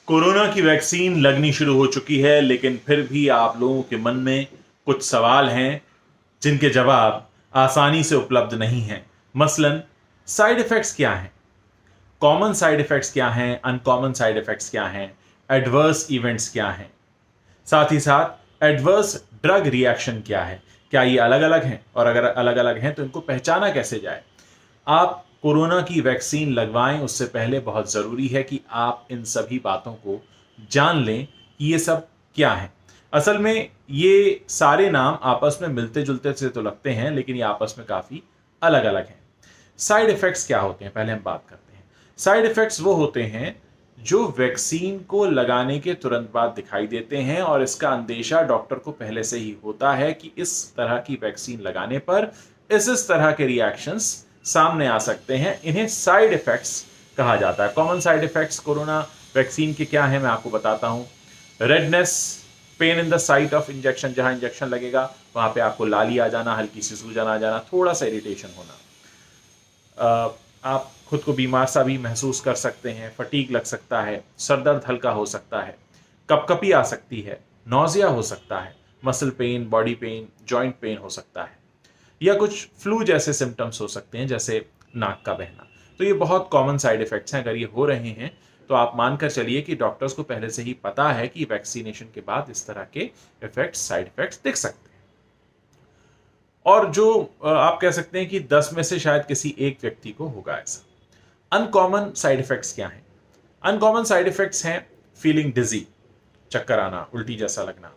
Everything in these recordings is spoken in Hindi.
कोरोना की वैक्सीन लगनी शुरू हो चुकी है, लेकिन फिर भी आप लोगों के मन में कुछ सवाल हैं जिनके जवाब आसानी से उपलब्ध नहीं हैं। मसलन, साइड इफेक्ट्स क्या हैं, कॉमन साइड इफेक्ट्स क्या हैं, अनकॉमन साइड इफेक्ट्स क्या हैं, एडवर्स इवेंट्स क्या हैं, साथ ही साथ एडवर्स ड्रग रिएक्शन क्या है, क्या ये अलग अलग हैं, और अगर अलग अलग हैं तो इनको पहचाना कैसे जाए। आप कोरोना की वैक्सीन लगवाएं उससे पहले बहुत ज़रूरी है कि आप इन सभी बातों को जान लें कि ये सब क्या है। असल में ये सारे नाम आपस में मिलते जुलते से तो लगते हैं, लेकिन ये आपस में काफ़ी अलग अलग हैं। साइड इफ़ेक्ट्स क्या होते हैं, पहले हम बात करते हैं। साइड इफ़ेक्ट्स वो होते हैं जो वैक्सीन को लगाने के तुरंत बाद दिखाई देते हैं, और इसका अंदेशा डॉक्टर को पहले से ही होता है कि इस तरह की वैक्सीन लगाने पर इस तरह के रिएक्शंस सामने आ सकते हैं। इन्हें साइड इफेक्ट्स कहा जाता है। Common side effects corona vaccine के क्या है, मैं आपको बताता हूं। Redness, pain in the site of injection, जहां इंजेक्शन लगेगा वहां पे आपको लाली आ जाना, हल्की सी सूजन आ जाना, थोड़ा सा इरिटेशन होना, आप खुद को बीमार सा भी महसूस कर सकते हैं, फटीग लग सकता है, सर दर्द हल्का हो सकता है, कपकपी आ सकती है, नौजिया हो सकता है, muscle pain, body pain, joint pain हो सकता है, या कुछ फ्लू जैसे सिम्टम्स हो सकते हैं, जैसे नाक का बहना। तो ये बहुत कॉमन साइड इफेक्ट्स हैं। अगर ये हो रहे हैं तो आप मानकर चलिए कि डॉक्टर्स को पहले से ही पता है कि वैक्सीनेशन के बाद इस तरह के इफेक्ट्स, साइड इफेक्ट्स दिख सकते हैं। और जो आप कह सकते हैं कि 10 में से शायद किसी एक व्यक्ति को होगा ऐसा। अनकॉमन साइड इफेक्ट्स क्या हैं? अनकॉमन साइड इफेक्ट्स हैं फीलिंग डिजी, चक्कर आना, उल्टी जैसा लगना,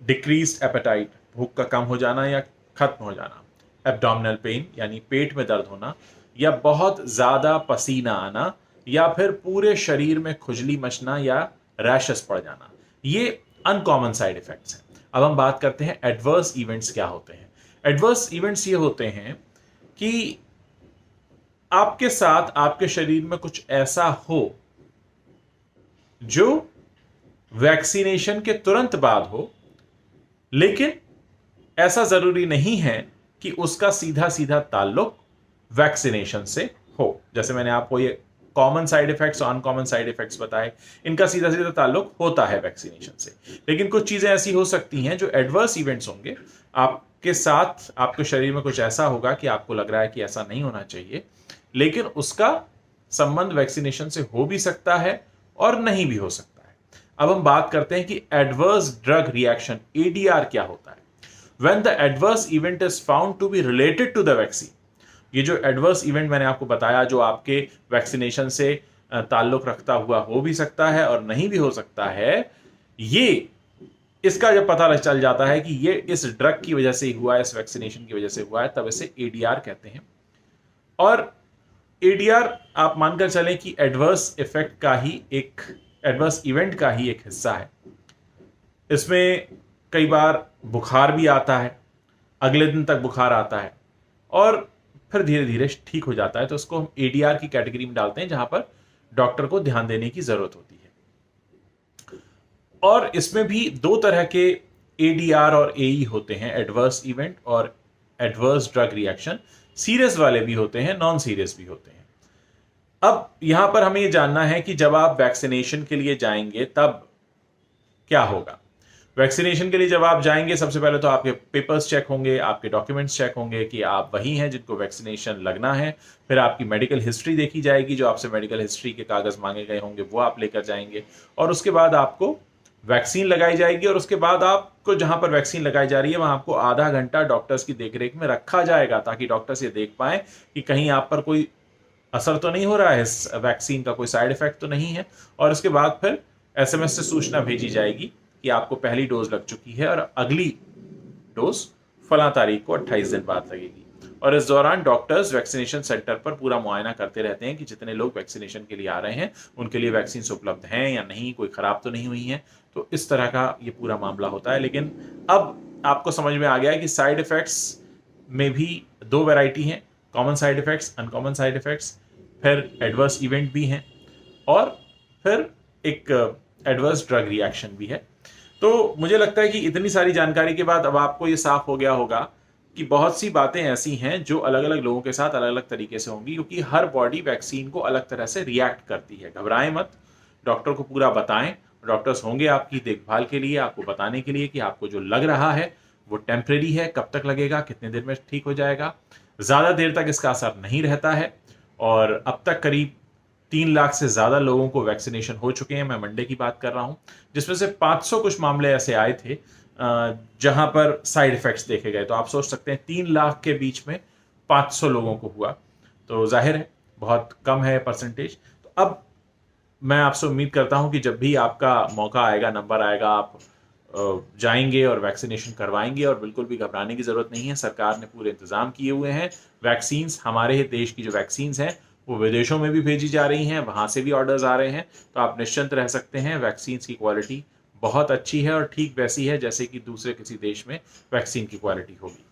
डिक्रीज्ड एपेटाइट, भूख का कम हो जाना या खत्म हो जाना, एब्डोमिनल पेन यानी पेट में दर्द होना, या बहुत ज्यादा पसीना आना, या फिर पूरे शरीर में खुजली मचना या रैशेस पड़ जाना। ये अनकॉमन साइड इफेक्ट्स हैं। अब हम बात करते हैं एडवर्स इवेंट्स क्या होते हैं। एडवर्स इवेंट्स ये होते हैं कि आपके साथ आपके शरीर में कुछ ऐसा हो जो वैक्सीनेशन के तुरंत बाद हो, लेकिन ऐसा जरूरी नहीं है कि उसका सीधा सीधा ताल्लुक वैक्सीनेशन से हो। जैसे मैंने आपको ये कॉमन साइड इफेक्ट्स और अनकॉमन साइड इफेक्ट्स बताए, इनका सीधा सीधा ताल्लुक होता है वैक्सीनेशन से। लेकिन कुछ चीजें ऐसी हो सकती हैं जो एडवर्स इवेंट्स होंगे, आपके साथ आपके शरीर में कुछ ऐसा होगा कि आपको लग रहा है कि ऐसा नहीं होना चाहिए, लेकिन उसका संबंध वैक्सीनेशन से हो भी सकता है और नहीं भी हो सकता है। अब हम बात करते हैं कि एडवर्स ड्रग रिएक्शन, एडीआर, क्या होता है। When the adverse event is found to be related to the vaccine, ये जो एडवर्स इवेंट मैंने आपको बताया जो आपके वैक्सीनेशन से ताल्लुक रखता हुआ हो भी सकता है और नहीं भी हो सकता है, ये इसका जब पता चल जाता है कि ये इस ड्रग की वजह से हुआ है, इस वैक्सीनेशन की वजह से हुआ है, तब इसे एडीआर कहते हैं। और एडीआर आप मानकर चलें कि एडवर्स इफेक्ट का ही एक, एडवर्स इवेंट का ही एक हिस्सा है। इसमें कई बार बुखार भी आता है, अगले दिन तक बुखार आता है और फिर धीरे धीरे ठीक हो जाता है। तो उसको हम एडीआर की कैटेगरी में डालते हैं, जहां पर डॉक्टर को ध्यान देने की जरूरत होती है। और इसमें भी दो तरह के एडीआर और एई होते हैं, एडवर्स इवेंट और एडवर्स ड्रग रिएक्शन। सीरियस वाले भी होते हैं, नॉन सीरियस भी होते हैं। अब यहां पर हमें यह जानना है कि जब आप वैक्सीनेशन के लिए जाएंगे तब क्या होगा। वैक्सीनेशन के लिए जब आप जाएंगे, सबसे पहले तो आपके पेपर्स चेक होंगे, आपके डॉक्यूमेंट्स चेक होंगे कि आप वही हैं जिनको वैक्सीनेशन लगना है। फिर आपकी मेडिकल हिस्ट्री देखी जाएगी, जो आपसे मेडिकल हिस्ट्री के कागज मांगे गए होंगे वो आप लेकर जाएंगे, और उसके बाद आपको वैक्सीन लगाई जाएगी। और उसके बाद आपको जहां पर वैक्सीन लगाई जा रही है वहां आपको आधा घंटा डॉक्टर्स की देखरेख में रखा जाएगा, ताकि डॉक्टर्स ये देख पाए कि कहीं आप पर कोई असर तो नहीं हो रहा है, इस वैक्सीन का कोई साइड इफेक्ट तो नहीं है। और उसके बाद फिर एसएमएस से सूचना भेजी जाएगी कि आपको पहली डोज लग चुकी है और अगली डोज फला तारीख को 28 दिन बाद लगेगी। और इस दौरान डॉक्टर्स वैक्सीनेशन सेंटर पर पूरा मुआयना करते रहते हैं कि जितने लोग वैक्सीनेशन के लिए आ रहे हैं उनके लिए वैक्सीन उपलब्ध हैं या नहीं, कोई खराब तो नहीं हुई है। तो इस तरह का ये पूरा मामला होता है। लेकिन अब आपको समझ में आ गया है कि साइड इफेक्ट्स में भी दो वैरायटी हैं, common side effects, uncommon side effects, फिर एडवर्स इवेंट भी हैं, और फिर एक एडवर्स ड्रग रिएक्शन भी है। तो मुझे लगता है कि इतनी सारी जानकारी के बाद अब आपको ये साफ हो गया होगा कि बहुत सी बातें ऐसी हैं जो अलग अलग लोगों के साथ अलग अलग तरीके से होंगी, क्योंकि हर बॉडी वैक्सीन को अलग तरह से रिएक्ट करती है। घबराएं मत, डॉक्टर को पूरा बताएं। डॉक्टर्स होंगे आपकी देखभाल के लिए, आपको बताने के लिए कि आपको जो लग रहा है वो टेम्परेरी है, कब तक लगेगा, कितने देर में ठीक हो जाएगा। ज़्यादा देर तक इसका असर नहीं रहता है और अब तक करीब 3 लाख से ज़्यादा लोगों को वैक्सीनेशन हो चुके हैं। मैं मंडे की बात कर रहा हूं, जिसमें से 500 कुछ मामले ऐसे आए थे जहां पर साइड इफेक्ट्स देखे गए। तो आप सोच सकते हैं 3 लाख के बीच में 500 लोगों को हुआ, तो जाहिर है बहुत कम है परसेंटेज। तो अब मैं आपसे उम्मीद करता हूं कि जब भी आपका मौका आएगा, नंबर आएगा, आप जाएंगे और वैक्सीनेशन करवाएंगे। और बिल्कुल भी घबराने की जरूरत नहीं है, सरकार ने पूरे इंतजाम किए हुए हैं। वैक्सीन्स, हमारे देश की जो वैक्सीन्स हैं वो विदेशों में भी भेजी जा रही हैं, वहां से भी ऑर्डर्स आ रहे हैं। तो आप निश्चिंत रह सकते हैं, वैक्सीन्स की क्वालिटी बहुत अच्छी है और ठीक वैसी है जैसे कि दूसरे किसी देश में वैक्सीन की क्वालिटी होगी।